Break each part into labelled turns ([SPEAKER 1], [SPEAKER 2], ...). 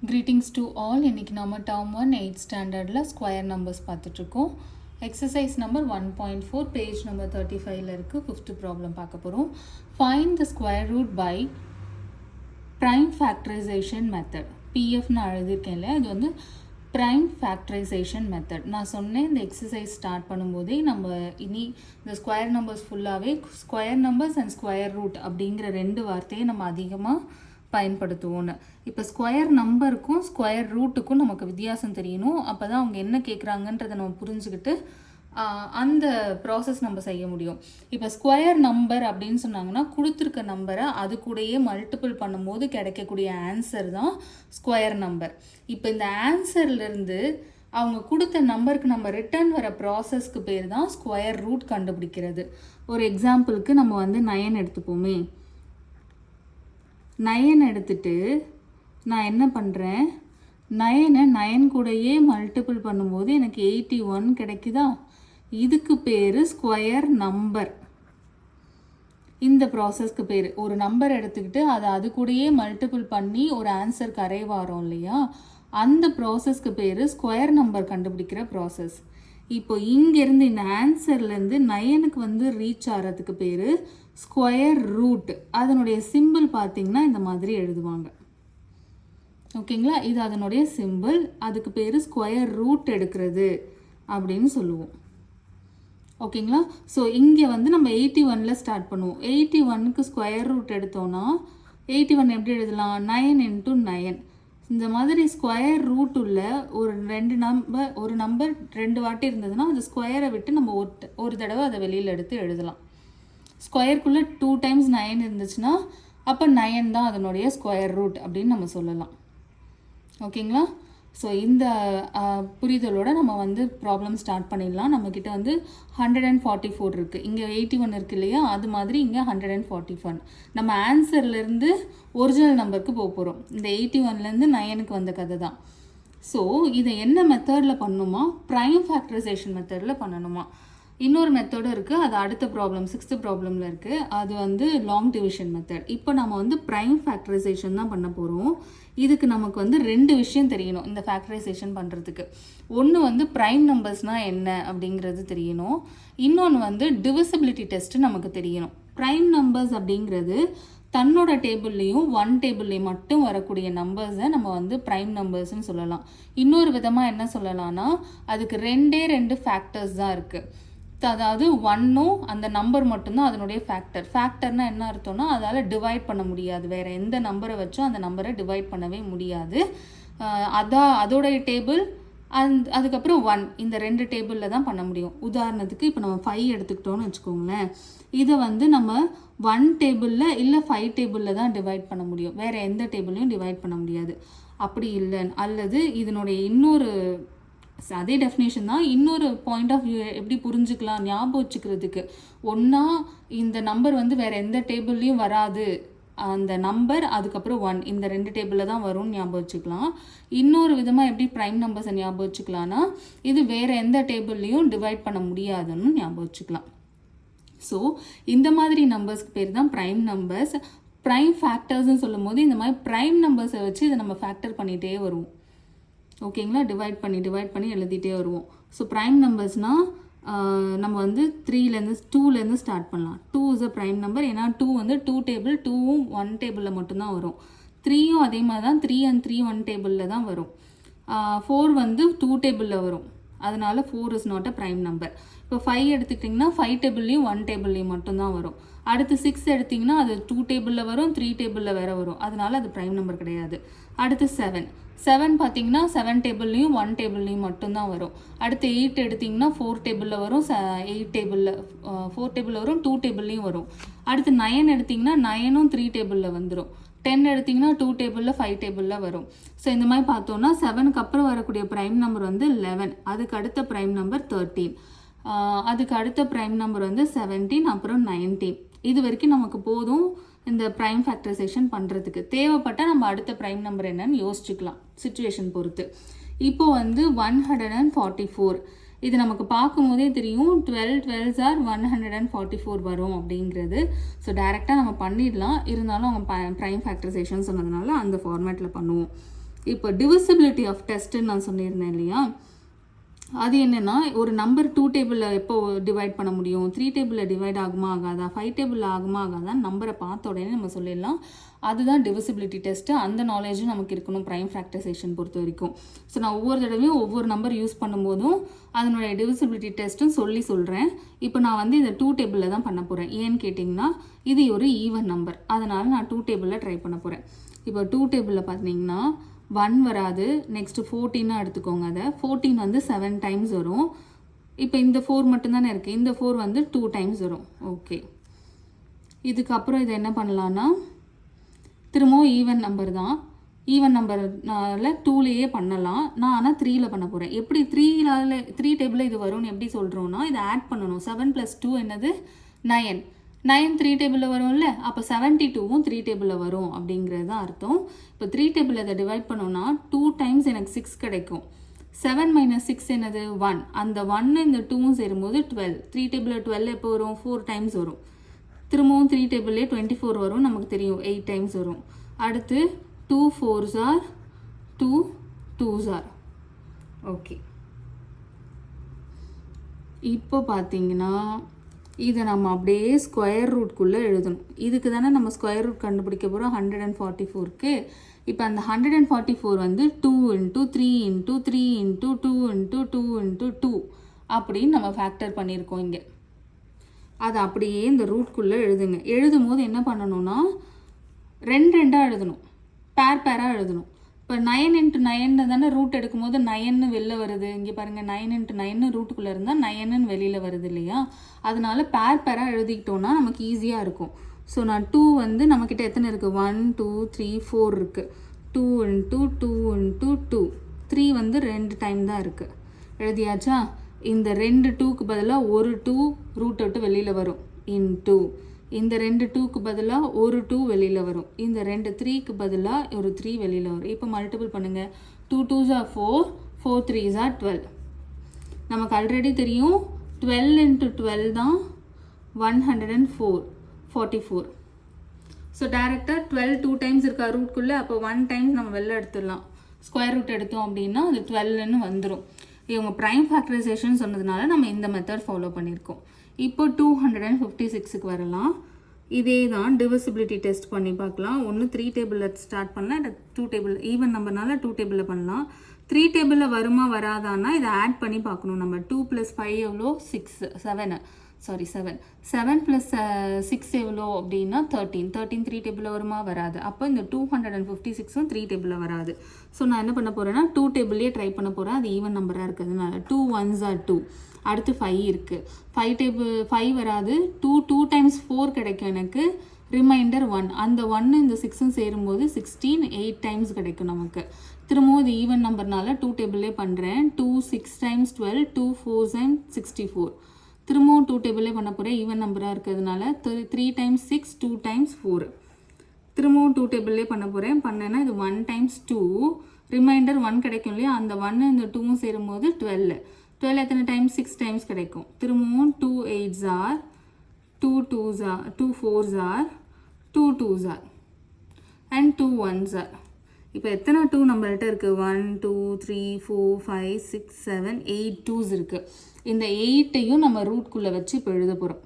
[SPEAKER 1] Greetings to all. இன்னைக்கு நம்ம term 1 8th ஸ்டாண்டர்டில் ஸ்கொயர் நம்பர்ஸ் பார்த்துட்ருக்கோம். எக்ஸசைஸ் நம்பர் 1.4 பேஜ் நம்பர் 35 இருக்குது. 5th ப்ராப்ளம் பார்க்க போகிறோம். Find the square root by prime factorisation method. பிஎஃப்னு எழுதியிருக்கேன் இல்லையா, இது வந்து ப்ரைம் ஃபேக்டரைசேஷன் மெத்தட். நான் சொன்னேன் இந்த எக்ஸசைஸ் ஸ்டார்ட் பண்ணும்போதே நம்ம இனி இந்த ஸ்கொயர் நம்பர்ஸ் ஃபுல்லாகவே square numbers and square root அப்படிங்கிற ரெண்டு வார்த்தையை நம்ம அதிகமாக பயன்படுத்துவோன்னு. இப்போ ஸ்கொயர் நம்பருக்கும் ஸ்கொயர் ரூட்டுக்கும் நமக்கு வித்தியாசம் தெரியணும். அப்போ தான் அவங்க என்ன கேட்குறாங்கன்றதை நம்ம புரிஞ்சுக்கிட்டு அந்த ப்ராசஸ் நம்ம செய்ய முடியும். இப்போ ஸ்கொயர் நம்பர் அப்படின்னு சொன்னாங்கன்னா கொடுத்துருக்க நம்பரை அது கூடயே மல்டிபிள் பண்ணும்போது கிடைக்கக்கூடிய ஆன்சர் தான் ஸ்கொயர் நம்பர். இப்போ இந்த ஆன்சர்லேருந்து அவங்க கொடுத்த நம்பருக்கு நம்ம ரிட்டர்ன் வர ப்ராசஸ்க்கு பேர் தான் ஸ்கொயர் ரூட் கண்டுபிடிக்கிறது. ஒரு எக்ஸாம்பிளுக்கு நம்ம வந்து 9 எடுத்துப்போமே. 9 எடுத்துட்டு நான் என்ன பண்ணுறேன், 9 கூடயே மல்டிபிள் பண்ணும்போது எனக்கு 81 கிடைக்குதா. இதுக்கு பேர் ஸ்கொயர் நம்பர். இந்த ப்ராசஸ்க்கு பேர் ஒரு நம்பர் எடுத்துக்கிட்டு அதை அது கூடயே மல்டிபிள் பண்ணி ஒரு ஆன்சருக்கு அரைவ் ஆகிறோம் இல்லையா, அந்த ப்ராசஸ்க்கு பேர் ஸ்கொயர் நம்பர் கண்டுபிடிக்கிற ப்ராசஸ். இப்போ இங்கேருந்து இந்த ஆன்சர்லேருந்து 9க்கு வந்து ரீச் ஆகிறதுக்கு பேர் ஸ்கொயர் ரூட். அதனுடைய சிம்பிள் பார்த்திங்கன்னா இந்த மாதிரி எழுதுவாங்க. ஓகேங்களா, இது அதனுடைய சிம்பிள். அதுக்கு பேர் ஸ்கொயர் ரூட் எடுக்கிறது அப்படின்னு சொல்லுவோம். ஓகேங்களா, ஸோ இங்கே வந்து நம்ம 81ல் ஸ்டார்ட் பண்ணுவோம். 81க்கு ஸ்கொயர் ரூட் எடுத்தோன்னா 81 எப்படி எழுதலாம், 9 × 9. இந்த மாதிரி ஸ்கொயர் ரூட் உள்ள ஒரு நம்பர் 2 வாட்டி இருந்ததுன்னா அது ஸ்கொயரை விட்டு நம்ம ஒரு தடவை அதை வெளியில் எடுத்து எழுதலாம். ஸ்கொயருக்குள்ளே 2 டைம்ஸ் 9 இருந்துச்சுன்னா அப்போ 9 தான் அதனுடைய ஸ்கொயர் ரூட் அப்படின்னு நம்ம சொல்லலாம். ஓகேங்களா, ஸோ இந்த புரிதலோட நம்ம வந்து ப்ராப்ளம் ஸ்டார்ட் பண்ணிடலாம். நம்மக்கிட்ட வந்து 144 இருக்குது, இங்கே 81 இருக்குது இல்லையா, அது மாதிரி இங்கே 141. நம்ம ஆன்சர்லேருந்து ஒரிஜினல் நம்பருக்கு போக போகிறோம். இந்த 81லேருந்து 9க்கு வந்த கதை தான். ஸோ இதை என்ன மெத்தடில் பண்ணணுமா, ப்ரைம் ஃபேக்டரைசேஷன் மெத்தடில் பண்ணணுமா. இன்னொரு மெத்தடும் இருக்குது, அது அடுத்த ப்ராப்ளம் 6th ப்ராப்ளமில் இருக்குது. அது வந்து லாங் டிவிஷன் மெத்தட். இப்போ நம்ம வந்து ப்ரைம் ஃபேக்டரைசேஷன் தான் பண்ண போகிறோம். இதுக்கு நமக்கு வந்து 2 விஷயம் தெரியணும் இந்த ஃபேக்டரைசேஷன் பண்ணுறதுக்கு. ஒன்று வந்து ப்ரைம் நம்பர்ஸ்னால் என்ன அப்படிங்கிறது தெரியணும். இன்னொன்று வந்து டிவிசிபிலிட்டி டெஸ்ட்டு நமக்கு தெரியணும். ப்ரைம் நம்பர்ஸ் அப்படிங்கிறது தன்னோட டேபிள்லேயும் 1 டேபிள்லேயும் மட்டும் வரக்கூடிய நம்பர்ஸை நம்ம வந்து ப்ரைம் நம்பர்ஸ்ன்னு சொல்லலாம். இன்னொரு விதமாக என்ன சொல்லலாம்னா அதுக்கு 2 ஃபேக்டர்ஸ் தான் இருக்குது. அதாவது 1ம் அந்த நம்பர் மட்டும்தான் அதனுடைய ஃபேக்டர். ஃபேக்டர்னா என்ன அர்த்தம்னா அதால் டிவைட் பண்ண முடியாது, வேறு எந்த நம்பரை வச்சும் அந்த நம்பரை டிவைட் பண்ணவே முடியாது. அதோடைய டேபிள் அதுக்கப்புறம் 1, இந்த 2 டேபிளில் தான் பண்ண முடியும். உதாரணத்துக்கு இப்போ நம்ம 5 எடுத்துக்கிட்டோன்னு வச்சுக்கோங்களேன். இதை வந்து நம்ம 1 டேபிளில் இல்லை 5 டேபிளில் தான் டிவைட் பண்ண முடியும், வேறு எந்த டேபிளையும் டிவைட் பண்ண முடியாது. அப்படி இல்லை, அல்லது இதனுடைய இன்னொரு அதே டெஃபினேஷன் தான், இன்னொரு பாயிண்ட் ஆஃப் வியூ எப்படி புரிஞ்சுக்கலாம் ஞாபகம் வச்சுக்கிறதுக்கு. ஒன்றா இந்த நம்பர் வந்து வேறு எந்த டேபிள்லேயும் வராது, அந்த நம்பர் அதுக்கப்புறம் 1 இந்த 2 டேபிளில் தான் வரும்னு ஞாபகம் வச்சுக்கலாம். இன்னொரு விதமாக எப்படி ப்ரைம் நம்பர்ஸை ஞாபகம் வச்சுக்கலாம்னா இது வேறு எந்த டேபிள்லேயும் டிவைட் பண்ண முடியாதுன்னு ஞாபகம் வச்சுக்கலாம். ஸோ இந்த மாதிரி நம்பர்ஸ்க்கு பேர் தான் ப்ரைம் நம்பர்ஸ். ப்ரைம் ஃபேக்டர்ஸ்ன்னு சொல்லும் போது இந்த மாதிரி ப்ரைம் நம்பர்ஸை வச்சு இதை நம்ம ஃபேக்டர் பண்ணிகிட்டே வருவோம். ஓகேங்களா, டிவைட் பண்ணி எழுதிட்டே வருவோம். ஸோ ப்ரைம் நம்பர்ஸ்னால் நம்ம வந்து 2லேருந்து ஸ்டார்ட் பண்ணலாம். 2 இஸ் அ ப்ரைம் நம்பர். ஏன்னா 2 வந்து 2 டேபிள், 2ம் 1 டேபிளில் மட்டும்தான் வரும். 3யும் அதே மாதிரி தான், 3 and 3 1 டேபிளில் தான் வரும். 4 வந்து 2 டேபிளில் வரும், அதனால 4 is not a prime number. இப்போ 5 எடுத்துக்கிட்டிங்கன்னா 5 டேபிள்லேயும் 1 டேபிள்லேயும் மட்டும்தான் வரும். அடுத்து 6 எடுத்திங்கன்னா அது 2 டேபிளில் வரும், 3 டேபிளில் வேறு வரும், அதனால அது ப்ரைம் நம்பர் கிடையாது. அடுத்து 7 பார்த்தீங்கன்னா 7 டேபிள்லேயும் 1 டேபிள்லேயும் மட்டும்தான் வரும். அடுத்து 8 எடுத்திங்கன்னா 4 டேபிளில் வரும், 8 டேபிளில் 4 டேபிளில் வரும், 2 டேபிள்லேயும் வரும். அடுத்து 9 எடுத்திங்கன்னா 9ம் 3 டேபிளில் வந்துடும். 10 எடுத்திங்கன்னா 2 டேபிளில் 5 டேபிளில் வரும். ஸோ இந்த மாதிரி பார்த்தோன்னா 7க்கு அப்புறம் வரக்கூடிய ப்ரைம் நம்பர் வந்து 11, அதுக்கு அடுத்த ப்ரைம் நம்பர் 13, அதுக்கு அடுத்த ப்ரைம் நம்பர் வந்து 17, அப்புறம் 19. இது வரைக்கும் நமக்கு போதும் இந்த ப்ரைம் ஃபேக்டரைசேஷன் பண்ணுறதுக்கு. தேவைப்பட்டால் நம்ம அடுத்த ப்ரைம் நம்பர் என்னன்னு யோசிச்சுக்கலாம் சிச்சுவேஷன் பொறுத்து. இப்போ வந்து 144, இது நமக்கு பார்க்கும்போதே தெரியும் 12 12s are 144 வரும் அப்படிங்கிறது. ஸோ டைரெக்டாக நம்ம பண்ணிடலாம், இருந்தாலும் அவங்க ப்ரைம் ஃபேக்டரைசேஷன் சொன்னதுனால அந்த ஃபார்மேட்டில் பண்ணுவோம். இப்போ டிவிசிபிலிட்டி ஆஃப் டெஸ்ட்டுன்னு நான் சொல்லியிருந்தேன் இல்லையா, அது என்னென்னா ஒரு நம்பர் 2 டேபிளில் எப்போ டிவைட் பண்ண முடியும், 3 டேபிளில் டிவைட் ஆகுமா ஆகாதா, 5 டேபிளில் ஆகுமா ஆகாதா, நம்பரை பார்த்த உடனே நம்ம சொல்லிடலாம். அதுதான் டிவிசிபிலிட்டி டெஸ்ட்டு. அந்த நாலேஜும் நமக்கு இருக்கணும் ப்ரைம் ஃபேக்டரைசேஷன் பொறுத்த வரைக்கும். ஸோ நான் ஒவ்வொரு தடவையும் ஒவ்வொரு நம்பர் யூஸ் பண்ணும்போதும் அதனுடைய டிவிசிபிலிட்டி டெஸ்ட்டும் சொல்கிறேன். இப்போ நான் வந்து இந்த 2 டேபிளில் தான் பண்ண போகிறேன். ஏன்னு கேட்டிங்கன்னா இது ஒரு ஈவன் நம்பர், அதனால் நான் 2 டேபிளில் ட்ரை பண்ண போகிறேன். இப்போ 2 டேபிளில் பார்த்தீங்கன்னா 1 வராது, நெக்ஸ்ட்டு 14 எடுத்துக்கோங்க. அதை 14 வந்து 7 டைம்ஸ் வரும். இப்போ இந்த 4 மட்டும்தானே இருக்குது, இந்த 4 வந்து 2 டைம்ஸ் வரும். ஓகே, இதுக்கப்புறம் இதை என்ன பண்ணலான்னா திரும்பவும் ஈவன் நம்பர் தான், ஈவன் நம்பர்னால 2லேயே பண்ணலாம். நான் ஆனால் 3ல் பண்ண போகிறேன். எப்படி 3 டேபிளில் இது வரும்னு எப்படி சொல்கிறோன்னா, இதை ஆட் பண்ணணும். 7 + 2 என்னது 9. 9 3 டேபிளில் வரும்ல, அப்போ 72வும் 3 டேபிளில் வரும் அப்படிங்கிறது தான் அர்த்தம். இப்போ 3 டேபிளில் இதை டிவைட் பண்ணோன்னா 2 டைம்ஸ் எனக்கு 6 கிடைக்கும். 7 - 6 என்னது 1. அந்த 1 இந்த 2வும் சேரும்போது 12. 3 டேபிளில் 12 எப்போ வரும், 4 டைம்ஸ் வரும். திரும்பவும் 3 டேபிள்லேயே 24 வரும், நமக்கு தெரியும் 8 டைம்ஸ் வரும். அடுத்து 2 4s are 2 2s are. Okay, இப்போ பார்த்தீங்கன்னா இதை நம்ம அப்படியே ஸ்கொயர் ரூட்குள்ளே எழுதணும். இதுக்கு தானே நம்ம ஸ்கொயர் ரூட் கண்டுபிடிக்க போகிறோம் 144க்கு. இப்போ அந்த 144 வந்து 2 × 3 × 3 × 2 × 2 × 2 அப்படின்னு நம்ம ஃபேக்டர் பண்ணியிருக்கோம் இங்கே. அதை அப்படியே இந்த ரூட்குள்ளே எழுதுங்க. எழுதும் போது என்ன பண்ணணும்னா 2 எழுதணும், பேராக எழுதணும். இப்போ 9 × 9 தானே ரூட் எடுக்கும்போது 9ன்னு வெளில வருது. இங்கே பாருங்கள், 9 × 9 ரூட்டுக்குள்ளே இருந்தால் 9ன்னு வெளியில் வருது இல்லையா, அதனால பேராக எழுதிக்கிட்டோன்னா நமக்கு ஈஸியாக இருக்கும். ஸோ நான் 2 வந்து நம்மக்கிட்ட எத்தனை இருக்குது, 1 2 3 4 இருக்குது. 2 × 2 × 2 3 வந்து 2 டைம் தான் இருக்குது. எழுதியாச்சா? இந்த 2 2க்கு பதிலாக ஒரு 2 ரூட் விட்டு வெளியில் வரும், இன்டூ இந்த 2 2க்கு பதிலாக ஒரு 2 வெளியில் வரும், இந்த 2 3க்கு பதிலாக ஒரு 3 வெளியில் வரும். இப்போ மல்டிபிள் பண்ணுங்கள். 2 2s are 4, 4 3s are 12. நமக்கு ஆல்ரெடி தெரியும் 12 × 12 தான் 104 44. ஸோ டேரெக்டாக 12 2 டைம்ஸ் இருக்கா ரூட்குள்ளே, அப்போ 1 டைம்ஸ் நம்ம வெளில எடுத்துடலாம். ஸ்கொயர் ரூட் எடுத்தோம் அப்படின்னா அது 12ன்னு வந்துடும். இவங்க ப்ரைம் ஃபேக்டரைசேஷன் சொன்னதுனால நம்ம இந்த மெத்தட் ஃபாலோ பண்ணியிருக்கோம். இப்போ 256க்கு வரலாம். இதே தான் டிவிசிபிலிட்டி டெஸ்ட் பண்ணி பார்க்கலாம். ஒன்று 3 டேபிளில் ஸ்டார்ட் பண்ணலாம், இல்லை 2 டேபிள் ஈவன் நம்பர்னால 2 டேபிளில் பண்ணலாம். 3 டேபிளில் வருமா வராதான்னா இதை ஆட் பண்ணி பார்க்கணும். நம்ம 2 + 5 எவ்வளோ, 7 + 6 எவ்வளோ அப்படின்னா 13 3 டேபிளில் வருமா வராது. அப்போ இந்த 256ம் 3 டேபிளில் வராது. ஸோ நான் என்ன பண்ண போகிறேன்னா 2 டேபிள்லேயே ட்ரை பண்ண போகிறேன். அது ஈவன் நம்பராக இருக்கிறதுனால 2 1s are 2. அடுத்து 5 இருக்குது. 5 வராது. 2 டைம்ஸ் 4 கிடைக்கும் எனக்கு, ரிமைண்டர் 1. அந்த 1 இந்த 6ம் சேரும்போது 16 8 டைம்ஸ் கிடைக்கும் நமக்கு. திரும்பவும் இது ஈவன் நம்பர்னால 2 டேபிள்லேயே பண்ணுறேன். 2 6 டைம்ஸ் 12, 2 4s are 64. திரும்பவும் 2 டேபிளே பண்ண போகிறேன், ஈவன் நம்பராக இருக்கிறதுனால 3 டைம்ஸ் 6, 2 டைம்ஸ் 4. திரும்பவும் 2 டேபிளே பண்ண போகிறேன். பண்ணேன்னா இது 1 டைம்ஸ் 2, ரிமைண்டர் 1 கிடைக்கும் இல்லையா, அந்த 1 இந்த 2ம் சேரும்போது 12 எத்தனை டைம்ஸ், 6 டைம்ஸ் கிடைக்கும். திரும்பவும் 2 8s are 2 2s are 2 4s are 2 2s are and 2 1s are. இப்போ எத்தனை 2 நம்மள்கிட்ட இருக்குது, 1 2 3 4 5 6 7 8 2s இருக்குது. இந்த 8ஐயும் நம்ம ரூட்குள்ளே வச்சு இப்போ எழுத போகிறோம்.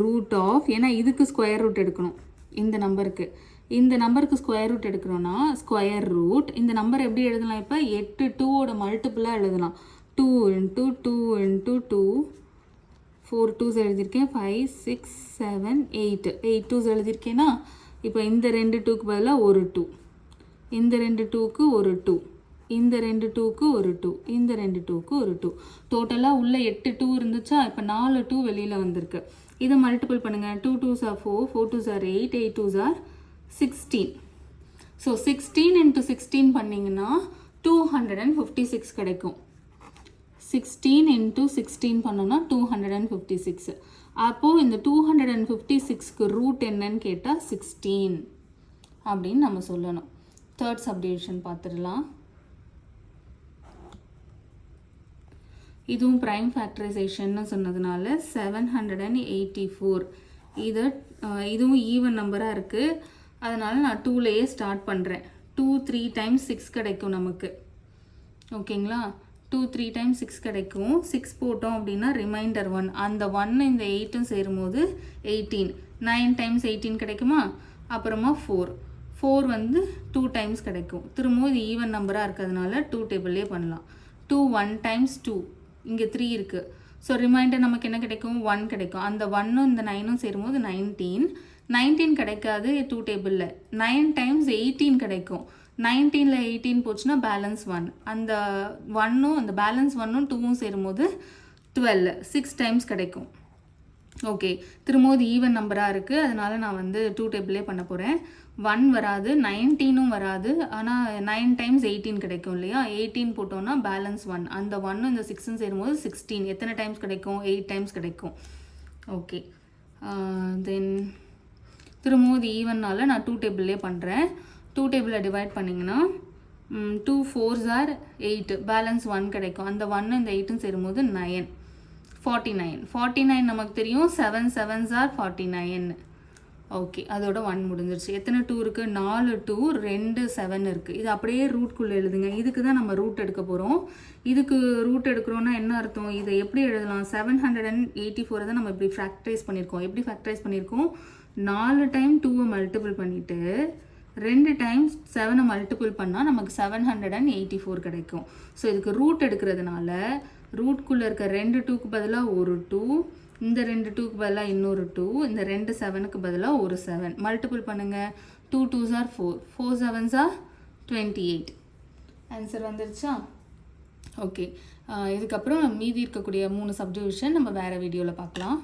[SPEAKER 1] ரூட் ஆஃப், ஏன்னா இதுக்கு ஸ்கொயர் ரூட் எடுக்கணும். இந்த நம்பருக்கு ஸ்கொயர் ரூட் எடுக்கணும்னா ஸ்கொயர் ரூட். இந்த நம்பர் எப்படி எழுதலாம், இப்போ 8 2ஓட மல்டிப்புளாக எழுதலாம். 2 × 2 × 2 4 2s எழுதியிருக்கேன், 5 6 7 8 2s எழுதியிருக்கேன்னா, இப்போ இந்த 2 2க்கு பதிலாக ஒரு 2, இந்த 2 2க்கு ஒரு 2, இந்த 2 2க்கு ஒரு 2, இந்த 2 2க்கு ஒரு 2. டோட்டலாக உள்ள 8 2 இருந்துச்சா, இப்போ 4 2 வெளியில் வந்திருக்கு. இதை மல்டிபிள் பண்ணுங்கள். 2 2s are 4, 4 2s are 8, 8 2s are 16. So 16 × 16 பண்ணிங்கன்னா 256 கிடைக்கும். 16 × 16 பண்ணோன்னா 256. அப்போது இந்த 256க்கு ரூட் என்னன்னு கேட்டால் 16 அப்படின்னு நம்ம சொல்லணும். தேர்ட் சப்டிவிஷன் பார்த்துடலாம். இதுவும் ப்ரைம் ஃபேக்டரைசேஷன்னு சொன்னதுனால 784. இதுவும் ஈவன் நம்பராக இருக்குது, அதனால் நான் 2லேயே ஸ்டார்ட் பண்ணுறேன். 2 3 டைம்ஸ் 6 கிடைக்கும் நமக்கு. ஓகேங்களா? 2 3 டைம்ஸ் 6 கிடைக்கும். 6 போட்டோம் அப்படின்னா ரிமைண்டர் 1. அந்த 1 இந்த 8ம் சேரும்போது 18. 9 டைம்ஸ் 18 கிடைக்குமா? அப்புறமா 4. 4 வந்து 2 டைம்ஸ் கிடைக்கும். திரும்பவும் இது ஈவன் நம்பராக இருக்கிறதுனால 2 டேபிள்லேயே பண்ணலாம். 2 1 டைம்ஸ் 2. இங்கே 3 இருக்குது. ஸோ ரிமைண்டர் நமக்கு என்ன கிடைக்கும்? 1 கிடைக்கும். அந்த 1ம் இந்த 9ம் சேரும்போது 19. 19 கிடைக்காது 2 டேபிளில். 9 டைம்ஸ் 18 கிடைக்கும். 19ல் 18 போச்சுன்னா பேலன்ஸ் 1. அந்த 1ம் அந்த பேலன்ஸ் 1ம் 2ம் சேரும்போது 12. 6 டைம்ஸ் கிடைக்கும். ஓகே, திரும்பவும் ஈவன் நம்பராக இருக்குது, அதனால் நான் வந்து 2 டேபிளே பண்ண போகிறேன். 1 வராது, 19ம் வராது, ஆனால் 9 டைம்ஸ் 18 கிடைக்கும் இல்லையா? 18 போட்டோன்னா பேலன்ஸ் 1. அந்த 1ம் இந்த 6ம் சேரும்போது 16. எத்தனை டைம்ஸ் கிடைக்கும்? 8 டைம்ஸ் கிடைக்கும். ஓகே, தென் திரும்பவும் ஈவன்னால் நான் 2 டேபிள்லே பண்ணுறேன். 2 டேபிளை டிவைட் பண்ணிங்கன்னா 2 4s are 8, பேலன்ஸ் 1 கிடைக்கும். அந்த 1 இந்த 8ம் சேரும்போது 9. 49. 49 நமக்கு தெரியும். 7 7s are 49. ஓகே, அதோட 1 முடிஞ்சிருச்சு. எத்தனை 2 இருக்குது? 4 2, 2 7 இருக்குது. இது அப்படியே ரூட்குள்ளே எழுதுங்க. இதுக்கு தான் நம்ம ரூட் எடுக்க போகிறோம். இதுக்கு ரூட் எடுக்கிறோன்னா என்ன அர்த்தம்? இதை எப்படி எழுதலாம்? 784 தான் நம்ம இப்படி ஃபேக்டரைஸ் பண்ணியிருக்கோம். எப்படி ஃபேக்டரைஸ் பண்ணியிருக்கோம்? 4 டைம் 2வை மல்டிபிள் பண்ணிவிட்டு 2 டைம்ஸ் 7ை மல்டிபிள் பண்ணால் நமக்கு 784 கிடைக்கும். ஸோ இதுக்கு ரூட் எடுக்கிறதுனால ரூட்குள்ளே இருக்க 2 2க்கு பதிலாக ஒரு 2, இந்த 2 2க்கு பதிலாக இன்னொரு 2, இந்த 2 7க்கு பதிலாக ஒரு 7 மல்டிபிள் பண்ணுங்கள். 2 2s are 4, 4 7s are 28. Answer வந்துருச்சா? ஓகே, இதுக்கப்புறம் மீதி இருக்கக்கூடிய 3 சப்டிவிஷன் நம்ம வேறு வீடியோவில் பார்க்கலாம்.